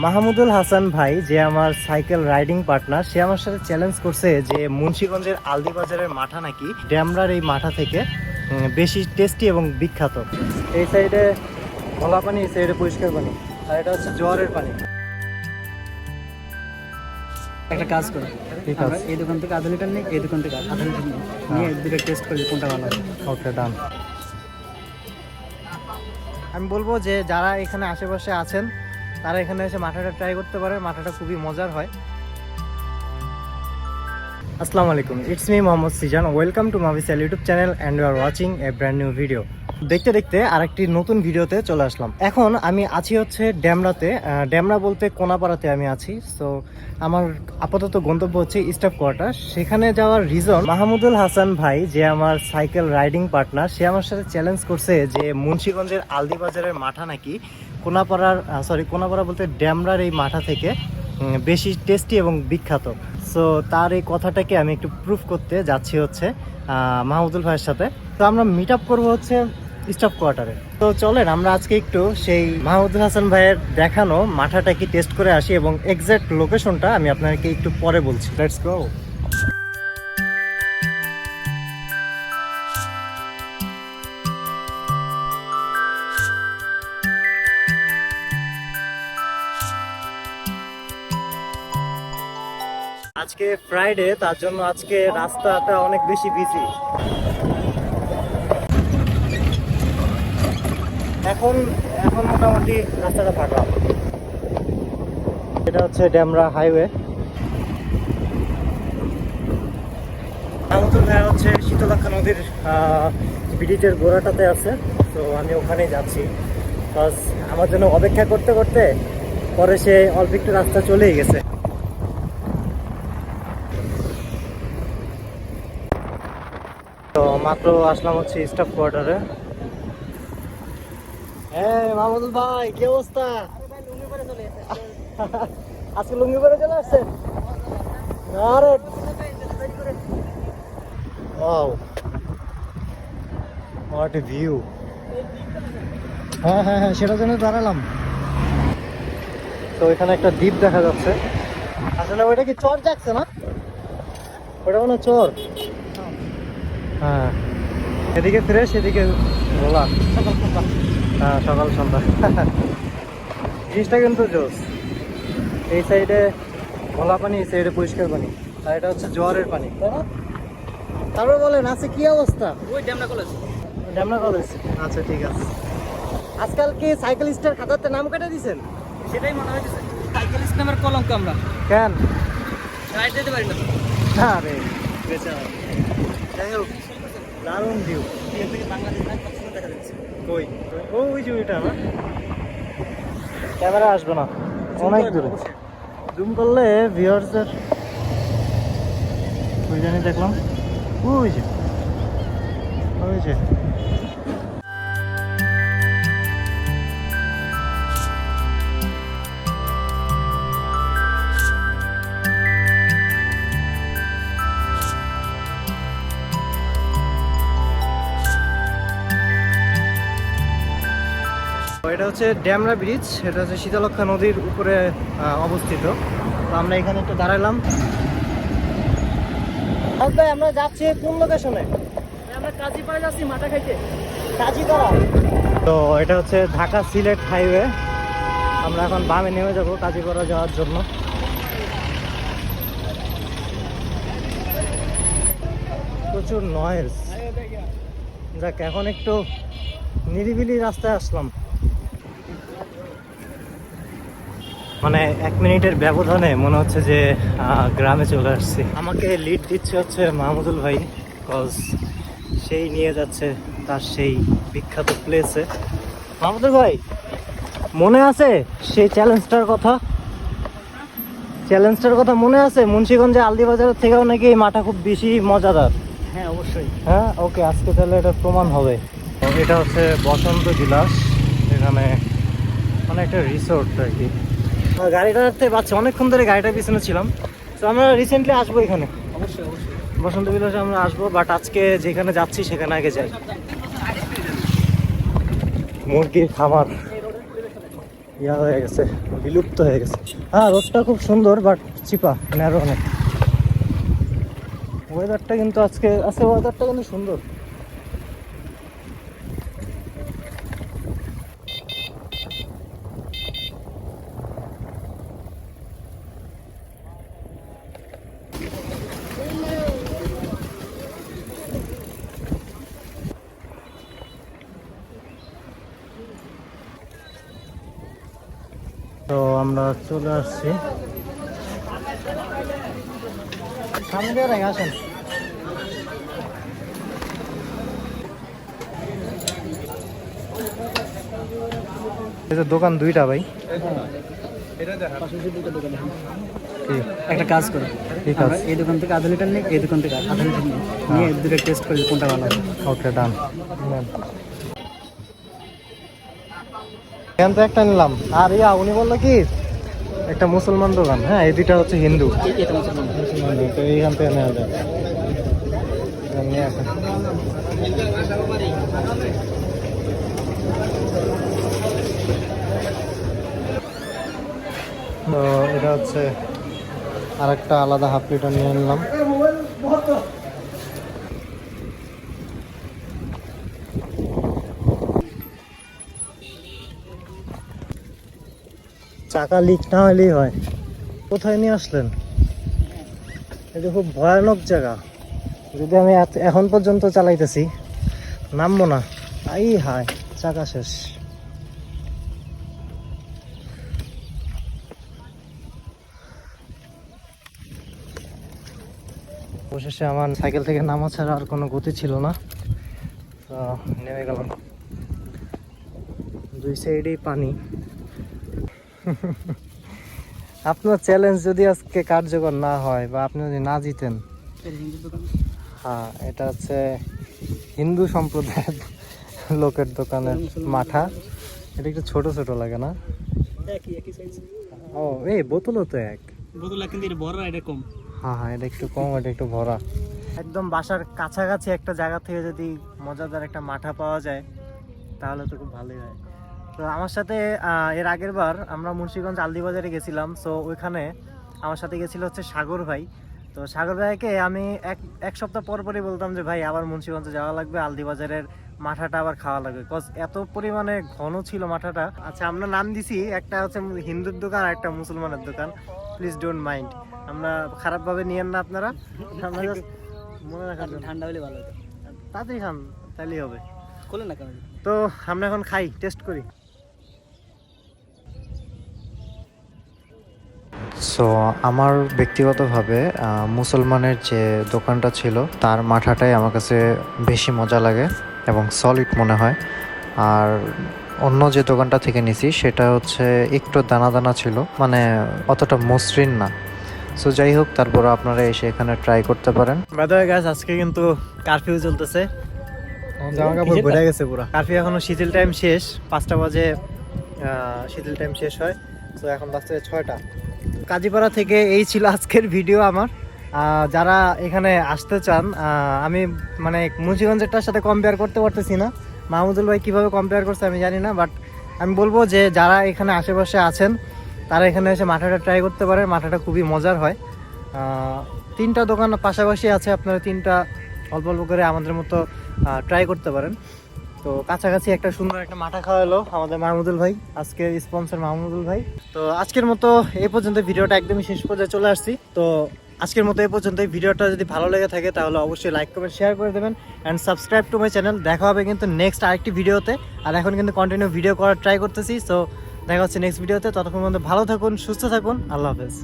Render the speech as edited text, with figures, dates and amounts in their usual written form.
মাহমুদুল হাসান ভাই যে আমার সাইকেল রাইডিং পার্টনার, সে আমার সাথে চ্যালেঞ্জ করছে যে মুন্সিগঞ্জের আলদি বাজারের মাঠা নাকি ড্যামরার এই মাঠা থেকে বেশি টেস্টি এবং বিখ্যাত। এই সাইডে ভোলা পানি, এই সাইডে পরিষ্কার পানি, আর এটা হচ্ছে জোয়ারের পানি। একটা কাজ করি, এই দোকান থেকে আধা লিটার নিই, এই দোকান থেকে আধা লিটার নিয়ে দুটো টেস্ট করি কোনটা ভালো হবে। ওকে, ডান। আমি বলবো যে যারা এখানে আশেপাশে আছেন তারা এখানে এসে মাঠাটা ট্রাই করতে পারে, মাঠাটা খুবই মজার হয়। আসসালামু আলাইকুম, it's me Mohammad Sijan. Welcome to Mavisel YouTube channel and you are watching a brand new video. দেখতে দেখতে আরেকটি নতুন ভিডিওতে চলে আসলাম। এখন আমি আছি হচ্ছে ড্যামরাতে, ড্যামরা বলতে কোনাপাড়াতে আমি আছি। সো আমার আপাতত গন্তব্য হচ্ছে স্টাফ কোয়ার্টার। সেখানে যাওয়ার রিজন, মাহমুদুল হাসান ভাই যে আমার সাইকেল রাইডিং পার্টনার, সে আমার সাথে চ্যালেঞ্জ করছে যে মুন্সিগঞ্জের আলদি বাজারের মাঠা নাকি কোনাপাড়া বলতে ড্যামরার এই মাঠা থেকে বেশি টেস্টি এবং বিখ্যাত। সো তার এই কথাটাকে আমি একটু প্রুফ করতে যাচ্ছি হচ্ছে মাহমুদুল ভাইয়ের সাথে। তো আমরা মিট আপ করবো হচ্ছে স্টাফ কোয়ার্টারে। তো চলেন আমরা আজকে একটু সেই মাহমুদুল হাসান ভাইয়ের দেখানো মাঠাটা কি টেস্ট করে আসি, এবং এক্সাক্ট লোকেশনটা আমি আপনাকে একটু পরে বলছি। Let's go. আজকে ফ্রাইডে, তার জন্য আজকে রাস্তাটা অনেক বেশি বিজি। এখন মোটামুটি রাস্তাটা ফাঁকা। এটা হচ্ছে ড্যামরা হাইওয়ে। মাহমুদুল ভাই হচ্ছে শীতলক্ষা নদীর ব্রিজের গোড়াটাতে আছে। তো আমি ওখানেই যাচ্ছি, প্লাস আমার জন্য অপেক্ষা করতে করতে পরে সে অল্প একটু রাস্তা চলেই গেছে। তো মাত্র আসলাম হচ্ছে স্টাফ কোয়ার্টারে। হ্যাঁ মাহমুদুল ভাই, কি অবস্থা? আজকে লুঙ্গি পরে চলে আসছেন? আরে ওয়াও, হোয়াট এ ভিউ। হ্যাঁ হ্যাঁ হ্যাঁ, সেটার জন্য দাঁড়ালাম। তো এখানে একটা দ্বীপ দেখা যাচ্ছে। আসলে ওইটা কি চর যাচ্ছে না? ওটা মনে হয় চর। হ্যাঁ, এদিকে ফ্রেশ, এদিকে ভোলা। হ্যাঁ, সকাল সন্ধ্যা। জিনিসটা কিন্তু জোস। এই সাইডে ভোলা পানি, এই সাইডে পরিষ্কার পানি, আর এটা হচ্ছে জোয়ারের পানি, তাই না? তারপরে বলেন আছে কি অবস্থা? ওই ড্যামরা কলেজ। ড্যামরা কলেজ, আচ্ছা ঠিক আছে। আজকাল কি সাইকেলিস্টের খাতাতে নাম কেটে দিয়েছেন? সেটাই মনে হয়েছে, সাইকেলিস্ট নামের কলঙ্ক আমরা। কেন রাইড দিতে পারি না। আরে বেচারা। যাই হোক, দারুণ ভিউ। এখান থেকে বাংলাদেশ দেখা যাচ্ছে। কই ওই যে ওইটা না, ক্যামেরা আসবে না, অনেক দূরে। জুম করলে ভিউয়ার্সদের ওই জানি দেখলাম, ওই যে এটা হচ্ছে ড্যামরা ব্রিজ। এটা হচ্ছে শীতলক্ষা নদীর উপরে অবস্থিত। তো আমরা এখানে একটু দাঁড়ালাম। ভাই আমরা যাচ্ছি কোন লোকেশনে? আমরা কাজীপাড়া যাচ্ছি মাথা খাইতে। কাজীপাড়া। তো এটা হচ্ছে ঢাকা সিলেট হাইওয়ে। আমরা এখন বামে নেমে যাবো কাজীপাড়া যাওয়ার জন্য। প্রচুর নয়েজ। যাক, এখন একটু নিরিবিলি রাস্তায় আসলাম। মানে 1 মিনিটের ব্যবধানে মনে হচ্ছে যে গ্রামে চলে আসছি। আমাকে লিড দিচ্ছে হচ্ছে মাহমুদুল ভাই, কজ সেই নিয়ে যাচ্ছে তার সেই বিখ্যাত প্লেসে। মাহমুদুল ভাই, মনে আছে সেই চ্যালেঞ্জটার কথা মনে আছে? মুন্সিগঞ্জে আলদি বাজারের থেকেও নাকি এই মাঠা খুব বেশি মজাদার। হ্যাঁ অবশ্যই। হ্যাঁ ওকে, আজকে তাহলে এটা প্রমাণ হবে। এটা হচ্ছে বসন্ত বিলাস। এখানে একটা রিসোর্ট আর কি। গাড়িটা আসতে পারছি, অনেকক্ষণ ধরে গাড়িটার পিছনে ছিলাম। তো আমরা রিসেন্টলি আসবো এখানে, অবশ্যই বসন্ত বিলাসে আমরা আসবো। বাট আজকে যেখানে যাচ্ছি সেখানে আগে যাই। মুরগির খামার, ইয়া হয়ে গেছে, বিলুপ্ত হয়ে গেছে। হ্যাঁ, রোডটা খুব সুন্দর বাট চিপা, ন্যারো অনেক। ওয়েদারটা কিন্তু ওয়েদারটা কিন্তু সুন্দর। তো আমরা চলে আসছি সামনে দিয়ে রেখে আসেন। এই যে দোকান দুইটা ভাই, একটা কাজ করি, ঠিক আছে। এই দোকান থেকে আধা লিটার নেই, এই দোকান থেকে আধা লিটার নেই, নিয়ে দুটো টেস্ট করি কোনটা ভালো হবে। ওকে, ডান। এখান থেকে একটা নিলাম। আর উনি বললো কি একটা মুসলমান দোকান, হ্যাঁ এই দুইটা হচ্ছে হিন্দু। এটা মুসলমান। তো এইখান থেকে নেওয়া যায়, নিয়ে আসেন। তো এটা হচ্ছে আরেকটা আলাদা হাফ লিটার নিয়ে নিলাম। চাকা লিক না হলেই হয়। কোথায় নিয়ে আসলেন? এটা খুব ভয়ানক জায়গা। যদি আমি এখন পর্যন্ত চালাইতেছি, নামবো না। আই হায়, চাকা শেষ। অবশেষে আমার সাইকেল থেকে নামা ছাড়া আর কোনো গতি ছিল না, তো নেমে গেলাম। দুই সাইডেই পানি। আপনার চ্যালেঞ্জ যদি আজকে কার্যকর না হয় বা আপনি যদি না জিতেন, হ্যাঁ এটা হচ্ছে হিন্দু সম্প্রদায়ের লোকের দোকানের মাঠা। এটা একটু ছোট ছোট লাগে না? ও এই বোতলও তো এক বোতল, কিন্তু এটা বড়, এটা কম। হ্যাঁ হ্যাঁ, এটা একটু কম, এটা একটু ভরা। একদম বাসার কাছাকাছি একটা জায়গা থেকে যদি মজাদার একটা মাঠা পাওয়া যায় তাহলে তো খুব ভালোই হয়। তো আমার সাথে এর আগের বার আমরা মুন্সিগঞ্জ আলদিবাজারে গেছিলাম। সো ওইখানে আমার সাথে গেছিল হচ্ছে সাগর ভাই। তো সাগর ভাইকে আমি এক সপ্তাহ পর পরই বলতাম যে ভাই আবার মুন্সিগঞ্জে যাওয়া লাগবে, আলদিবাজারের মাঠাটা আবার খাওয়া লাগবে, বিকজ এত পরিমাণে ঘন ছিল মাঠাটা। আচ্ছা, আমরা নাম দিছি, একটা হচ্ছে হিন্দুর দোকান আর একটা মুসলমানের দোকান। প্লিজ ডোন্ট মাইন্ড, আমরা খারাপভাবে নিয়েন না আপনারা। আমরা just মনে রাখার জন্য। ঠান্ডা হলে ভালো হতো। তাড়াতাড়ি খান, তাহলেই হবে। খোলে না কেন? তো আমরা এখন খাই, টেস্ট করি। সো আমার ব্যক্তিগতভাবে মুসলমানের যে দোকানটা ছিল তার মাঠাটাই আমার কাছে বেশি মজা লাগে এবং সলিড মনে হয়। আর অন্য যে দোকানটা থেকে নিছি সেটা হচ্ছে একটু দানা দানা ছিল, মানে অতটা মসৃণ না। সো যাই হোক, তারপর আপনারা এসে এখানে ট্রাই করতে পারেন। বাই দ্য ওয়ে গাইস, আজকে কিন্তু কারফিউ চলতেছে, জামা কাপড় ভরে গেছে পুরো। কারফিউ এখনো শিথিল টাইম শেষ, 5টা বাজে শিথিল টাইম শেষ হয়। তো এখন বাজছে 6টা। কাজীপাড়া থেকে এই ছিল আজকের ভিডিও আমার। যারা এখানে আসতে চান, আমি মানে মুন্সিগঞ্জেরটার সাথে কম্পেয়ার করতে পারতেছি না, মাহমুদুল ভাই কীভাবে কম্পেয়ার করছে আমি জানি না, বাট আমি বলবো যে যারা এখানে আশেপাশে আছেন তারা এখানে এসে মাঠাটা ট্রাই করতে পারেন। মাঠাটা খুবই মজার হয়। 3টা দোকান পাশাপাশি আছে, আপনারা 3টা অল্প অল্প করে আমাদের মতো ট্রাই করতে পারেন। তো কাছাকাছি একটা সুন্দর একটা মাঠা খাওয়া হলো আমাদের মাহমুদুল ভাই, আজকের স্পন্সর মাহমুদুল ভাই। তো আজকের মতো এই পর্যন্ত, ভিডিওটা একদমই শেষ পর্যায়ে চলে আসছি। তো আজকের মতো এই পর্যন্ত। ভিডিওটা যদি ভালো লেগে থাকে তাহলে অবশ্যই লাইক কমেন্ট শেয়ার করে দেবেন and subscribe to my channel. দেখা হবে কিন্তু নেক্সট আরেকটি ভিডিওতে। আর এখন কিন্তু কন্টিনিউ ভিডিও করার ট্রাই করতেছি। সো দেখা হচ্ছে নেক্সট ভিডিওতে। ততক্ষণ পর্যন্ত ভালো থাকুন, সুস্থ থাকুন, আল্লাহ হাফেজ।